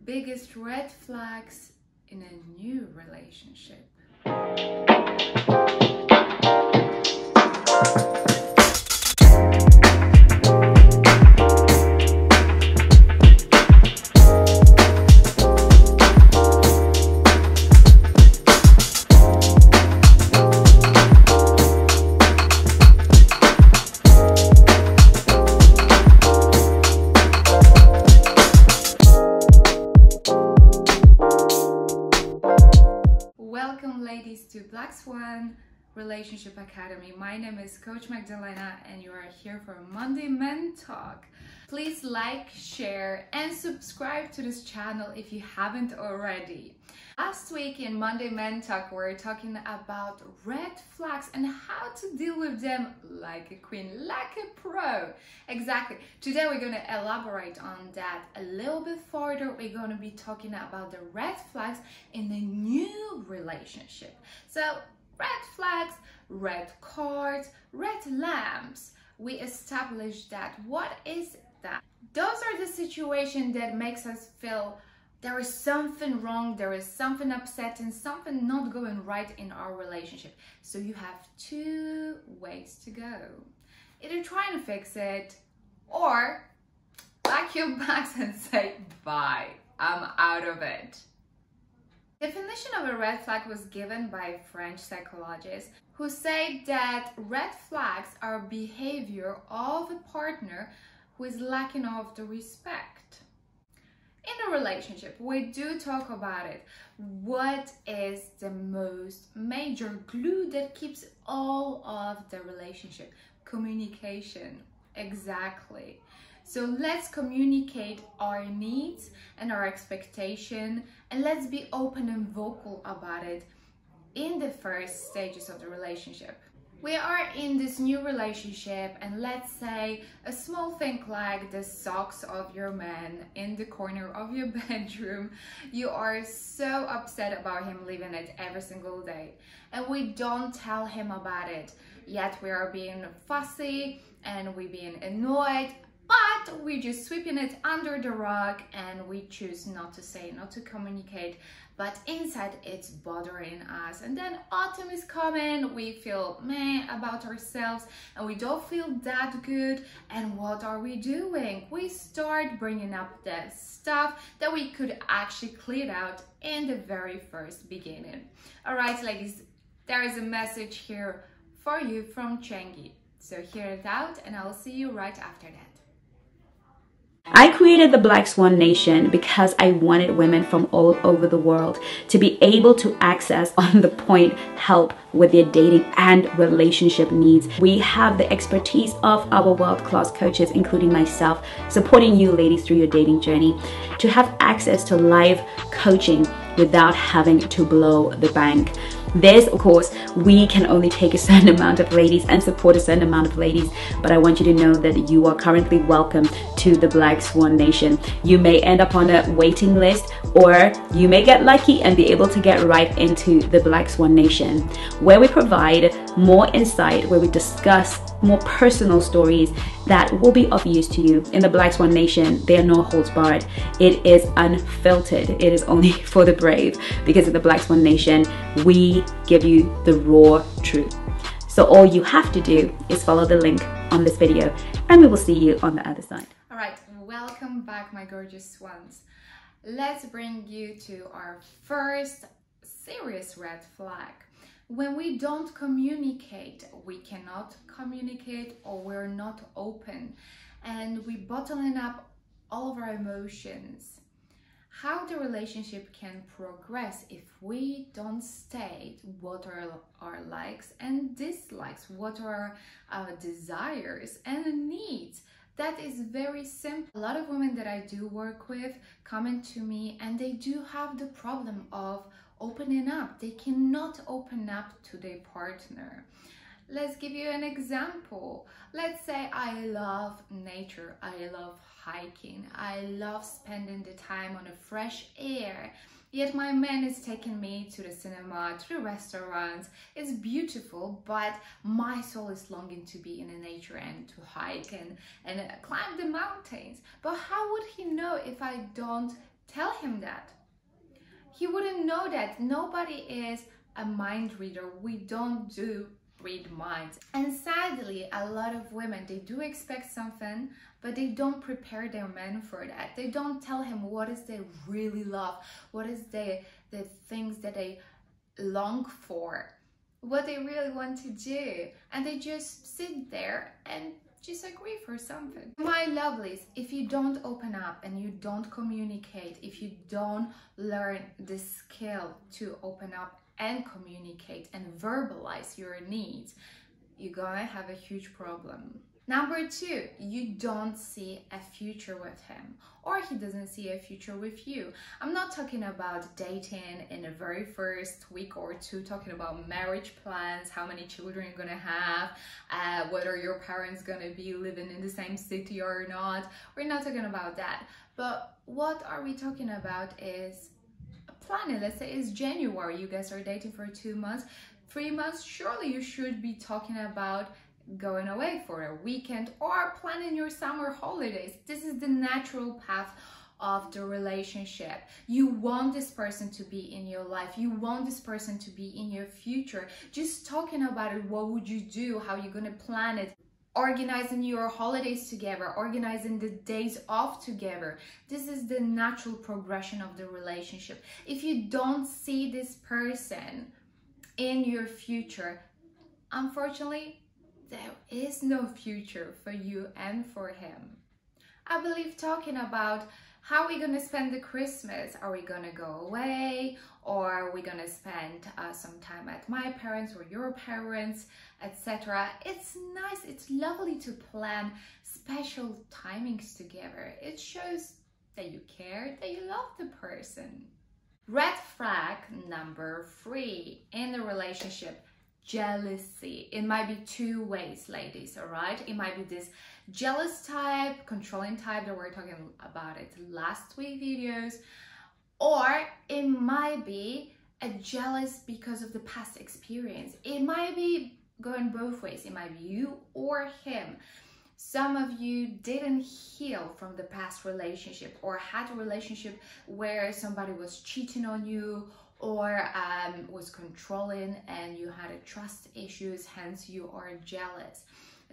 Biggest red flags in a new relationship. Welcome ladies to Black Swan Relationship Academy. My name is Coach Magdalena and you are here for Monday Men Talk. Please like, share and subscribe to this channel if you haven't already. Last week in Monday Men Talk we were talking about red flags and how to deal with them like a queen, like a pro. Exactly. Today we're going to elaborate on that a little bit further. We're going to be talking about the red flags in a new relationship. So red flags, red cards, red lamps. We established that. What is that? Those are the situations that makes us feel there is something wrong, there is something upsetting, something not going right in our relationship. So you have two ways to go. Either try and fix it or pack your bags and say, bye, I'm out of it. Definition of a red flag was given by a French psychologist who said that red flags are behavior of a partner who is lacking of the respect. In a relationship, we do talk about it. What is the most major glue that keeps all of the relationship? Communication. Exactly. So let's communicate our needs and our expectation, and let's be open and vocal about it in the first stages of the relationship. We are in this new relationship, and let's say a small thing like the socks of your man in the corner of your bedroom. You are so upset about him leaving it every single day, and we don't tell him about it. Yet we are being fussy and we being annoyed, but we're just sweeping it under the rug and we choose not to say, not to communicate, but inside it's bothering us. And then autumn is coming, we feel meh about ourselves and we don't feel that good. And what are we doing? We start bringing up the stuff that we could actually clear out in the very first beginning. All right, ladies, there is a message here for you from Chengi. So hear it out and I'll see you right after that. I created the Black Swan Nation because I wanted women from all over the world to be able to access on the point help with their dating and relationship needs. We have the expertise of our world-class coaches, including myself, supporting you ladies through your dating journey to have access to live coaching without having to blow the bank. This, of course, we can only take a certain amount of ladies and support a certain amount of ladies, but I want you to know that you are currently welcome to the Black Swan Nation. You may end up on a waiting list, or you may get lucky and be able to get right into the Black Swan Nation, where we provide more insight, where we discuss more personal stories that will be of use to you. In the Black Swan Nation, there are no holds barred. It is unfiltered. It is only for the brave, because in the Black Swan Nation, we give you the raw truth. So all you have to do is follow the link on this video and we will see you on the other side. All right, welcome back, my gorgeous swans. Let's bring you to our first serious red flag. When we don't communicate, we cannot communicate, or we're not open and we bottling up all of our emotions. How the relationship can progress if we don't state what are our likes and dislikes, what are our desires and needs. That is very simple. A lot of women that I do work with come into me and they do have the problem of opening up. They cannot open up to their partner. Let's give you an example. Let's say I love nature, I love hiking, I love spending the time on a fresh air. Yet my man is taking me to the cinema, to the restaurants. It's beautiful, but my soul is longing to be in the nature and to hike and climb the mountains. But how would he know if I don't Tell him that. He wouldn't know that. Nobody is a mind reader. We don't read minds. And sadly, a lot of women, they do expect something, but they don't prepare their men for that. They don't tell him what is they really love, what is the things that they long for, what they really want to do, and they just sit there and just agree for something. My lovelies, if you don't open up and you don't communicate, if you don't learn the skill to open up and communicate and verbalize your needs, you're gonna have a huge problem. Number 2, you don't see a future with him, or he doesn't see a future with you. I'm not talking about dating in the very first week or two, talking about marriage plans, how many children you're gonna have, whether your parents gonna be living in the same city or not. We're not talking about that. But what are we talking about is planning. Let's say it's January, you guys are dating for 2 months, 3 months, surely you should be talking about going away for a weekend or planning your summer holidays. This is the natural path of the relationship. You want this person to be in your life. You want this person to be in your future. Just talking about it, what would you do? How you're gonna plan it? Organizing your holidays together, organizing the days off together. This is the natural progression of the relationship. If you don't see this person in your future, unfortunately, there is no future for you and for him. I believe talking about how we're gonna spend the Christmas. Are we gonna go away, or are we gonna spend some time at my parents or your parents, etc. It's nice, it's lovely to plan special timings together. It shows that you care, that you love the person. Red flag number 3 in the relationship: jealousy. It might be 2 ways, ladies, all right? It might be this jealous type, controlling type that we're talking about it last week videos, or it might be a jealous because of the past experience. It might be going both ways. It might be you or him. Some of you didn't heal from the past relationship, or had a relationship where somebody was cheating on you, or was controlling and you had trust issues, hence you are jealous.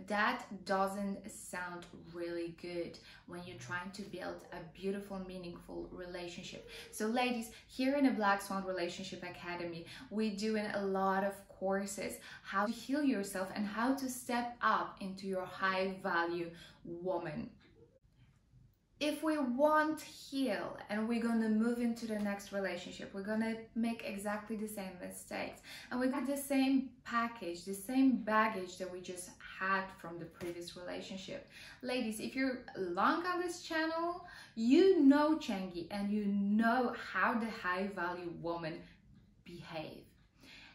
That doesn't sound really good when you're trying to build a beautiful, meaningful relationship. So ladies, here in the Black Swan Relationship Academy, we're doing a lot of courses, how to heal yourself and how to step up into your high value woman. If we want to heal and we're gonna move into the next relationship, we're gonna make exactly the same mistakes, and we got the same package, the same baggage that we just had from the previous relationship. Ladies, if you're long on this channel, you know Chengi and you know how the high value woman behave.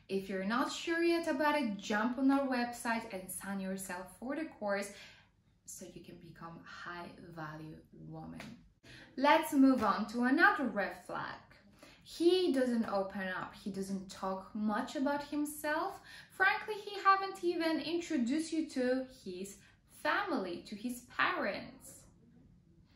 If you're not sure yet about it, jump on our website and sign yourself for the course, so you can become a high value woman. Let's move on to another red flag. He doesn't open up. He doesn't talk much about himself. Frankly, he haven't even introduced you to his family, to his parents.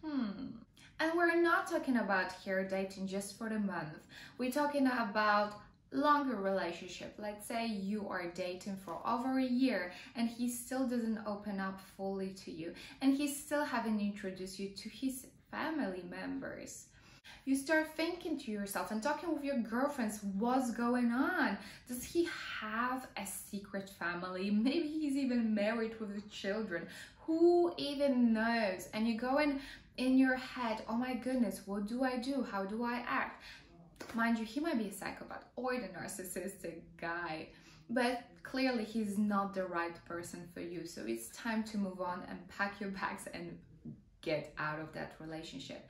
And we're not talking about here dating just for the month. We're talking about longer relationship. Let's say you are dating for over a year and he still doesn't open up fully to you, and he still haven't introduced you to his family members. You start thinking to yourself and talking with your girlfriends, what's going on? Does he have a secret family? Maybe he's even married with children. Who even knows? And you're going in your head, oh my goodness, what do I do? How do I act? Mind you, he might be a psychopath or the narcissistic guy, but clearly he's not the right person for you. So it's time to move on and pack your bags and get out of that relationship.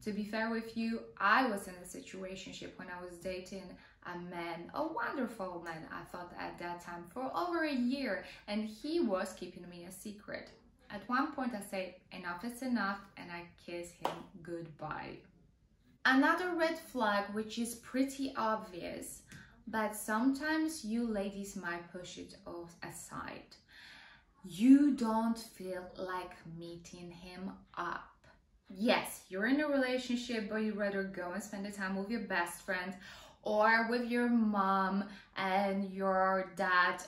To be fair with you, I was in a situationship when I was dating a man, a wonderful man, I thought at that time, for over a year, and he was keeping me a secret. At one point I said, enough is enough, and I kissed him goodbye. Another red flag, which is pretty obvious, but sometimes you ladies might push it aside. You don't feel like meeting him up. Yes, you're in a relationship, but you'd rather go and spend the time with your best friend or with your mom and your dad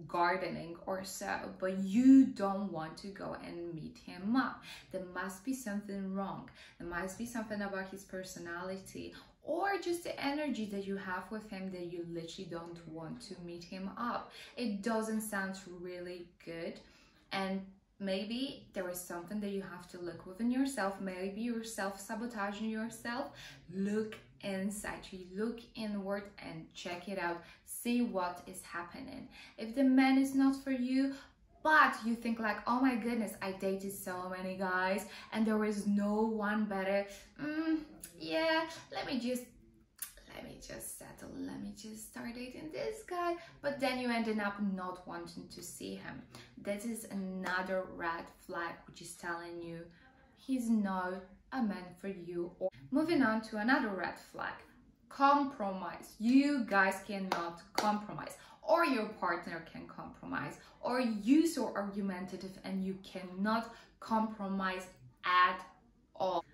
gardening or so, but you don't want to go and meet him up. There must be something wrong. There must be something about his personality or just the energy that you have with him that you literally don't want to meet him up. It doesn't sound really good, and maybe there is something that you have to look within yourself. Maybe you're self-sabotaging yourself. Look inside you, look inward and check it out. See what is happening. If the man is not for you, but you think like, oh my goodness, I dated so many guys and there is no one better, yeah, let me just settle, let me just start dating this guy, but then you ended up not wanting to see him. This is another red flag which is telling you he's not a man for you. Or moving on to another red flag, compromise. You guys cannot compromise, or your partner can compromise, or you so argumentative and you cannot compromise at all.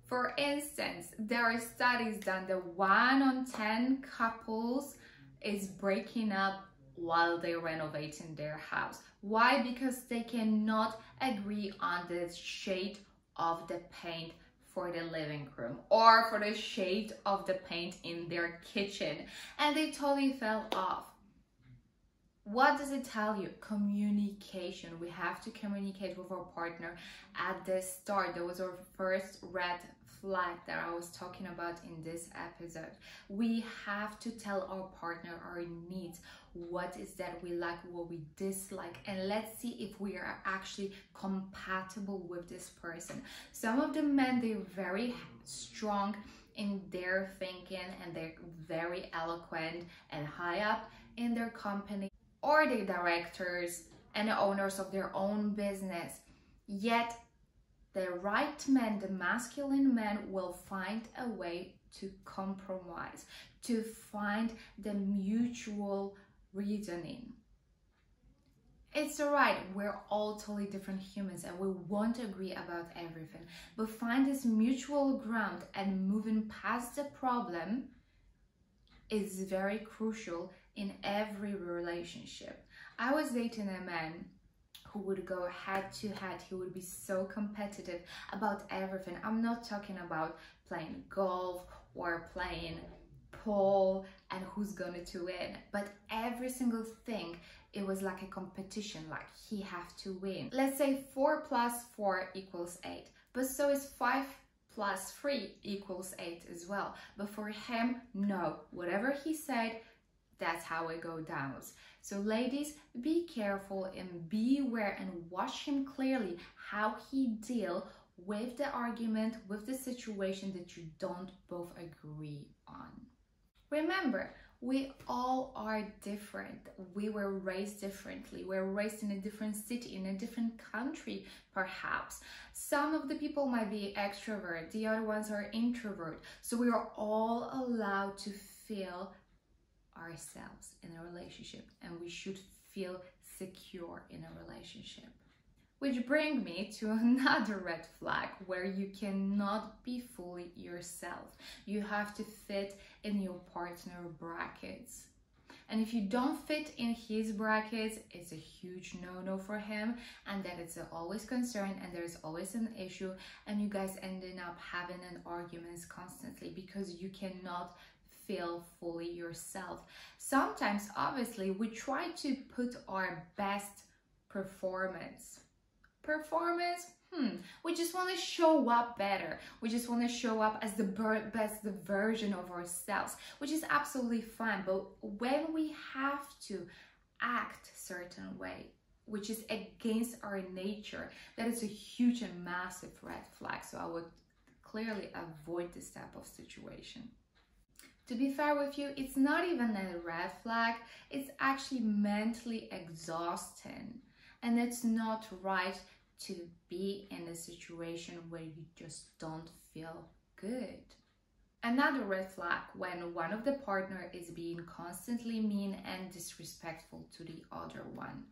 For instance, there are studies done that 1 on 10 couples is breaking up while they're renovating their house. Why? Because they cannot agree on the shade of the paint for the living room or for the shade of the paint in their kitchen, and they totally fell off. What does it tell you? Communication. We have to communicate with our partner at the start. That was our first red flag that I was talking about in this episode. We have to tell our partner our needs. What is that we like, what we dislike, and let's see if we are actually compatible with this person. Some of the men, they're very strong in their thinking and they're very eloquent and high up in their company, or they're directors and the owners of their own business. Yet the right man, the masculine man, will find a way to compromise, to find the mutual reasoning. It's alright, we're all totally different humans and we won't agree about everything, but find this mutual ground and moving past the problem is very crucial in every relationship. I was dating a man who would go head to head. He would be so competitive about everything. I'm not talking about playing golf or playing pool and who's going to win, but every single thing, it was like a competition, like he have to win. Let's say 4 plus 4 equals 8, but so is 5 plus 3 equals 8 as well. But for him, no, whatever he said, that's how it goes down. So ladies, be careful and be aware and watch him clearly how he deal with the argument, with the situation that you don't both agree on. Remember, we all are different. We were raised differently. We're raised in a different city, in a different country, perhaps. Some of the people might be extrovert, the other ones are introvert. So we are all allowed to feel ourselves in a relationship, and we should feel secure in a relationship. Which brings me to another red flag where you cannot be fully yourself. You have to fit in your partner brackets. And if you don't fit in his brackets, it's a huge no-no for him, and that it's always concern and there's always an issue, and you guys ending up having an arguments constantly because you cannot feel fully yourself. Sometimes, obviously, we try to put our best performance. We just want to show up better. We just want to show up as the best version of ourselves, which is absolutely fine. But when we have to act a certain way, which is against our nature, that is a huge and massive red flag. So I would clearly avoid this type of situation. To be fair with you, it's not even a red flag. It's actually mentally exhausting. And it's not right to be in a situation where you just don't feel good. Another red flag, when one of the partner is being constantly mean and disrespectful to the other one.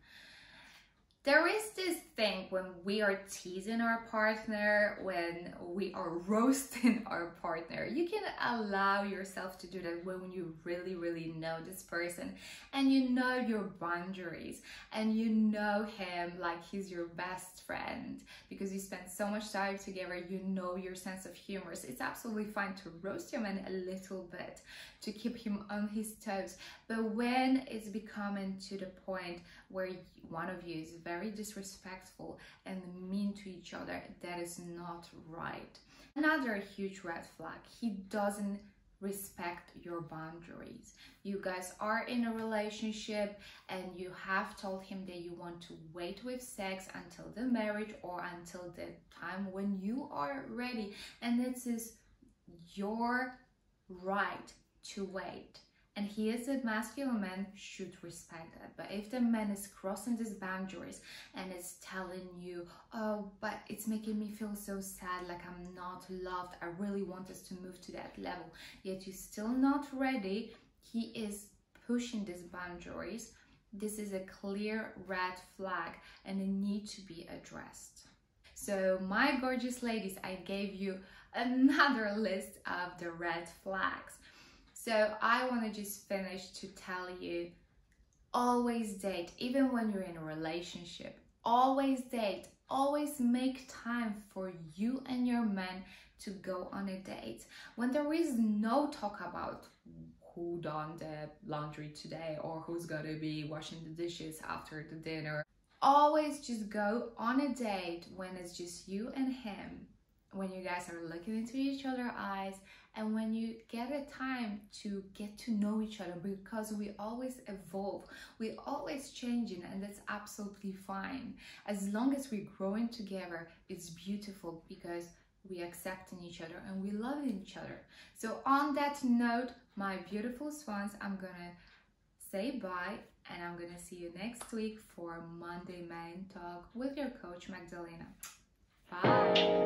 There is this thing when we are teasing our partner, when we are roasting our partner. You can allow yourself to do that when you really, really know this person and you know your boundaries and you know him like he's your best friend because you spend so much time together. You know your sense of humor. So it's absolutely fine to roast your man a little bit to keep him on his toes. But when it's becoming to the point where one of you is very disrespectful and mean to each other, that is not right. Another huge red flag, he doesn't respect your boundaries. You guys are in a relationship and you have told him that you want to wait with sex until the marriage or until the time when you are ready, and this is your right to wait. And he is a masculine man, should respect that. But if the man is crossing these boundaries and is telling you, oh, but it's making me feel so sad, like I'm not loved, I really want us to move to that level, yet you're still not ready, he is pushing these boundaries, this is a clear red flag and it needs to be addressed. So my gorgeous ladies, I gave you another list of the red flags. So I want to just finish to tell you, always date, even when you're in a relationship, always date, always make time for you and your man to go on a date. When there is no talk about who done the laundry today or who's gonna be washing the dishes after the dinner, always just go on a date when it's just you and him, when you guys are looking into each other's eyes and when you get a time to get to know each other, because we always evolve, we always changing, and that's absolutely fine. As long as we're growing together, it's beautiful because we accepting each other and we loving each other. So on that note, my beautiful swans, I'm gonna say bye and I'm gonna see you next week for Monday Man Talk with your coach Magdalena. Bye.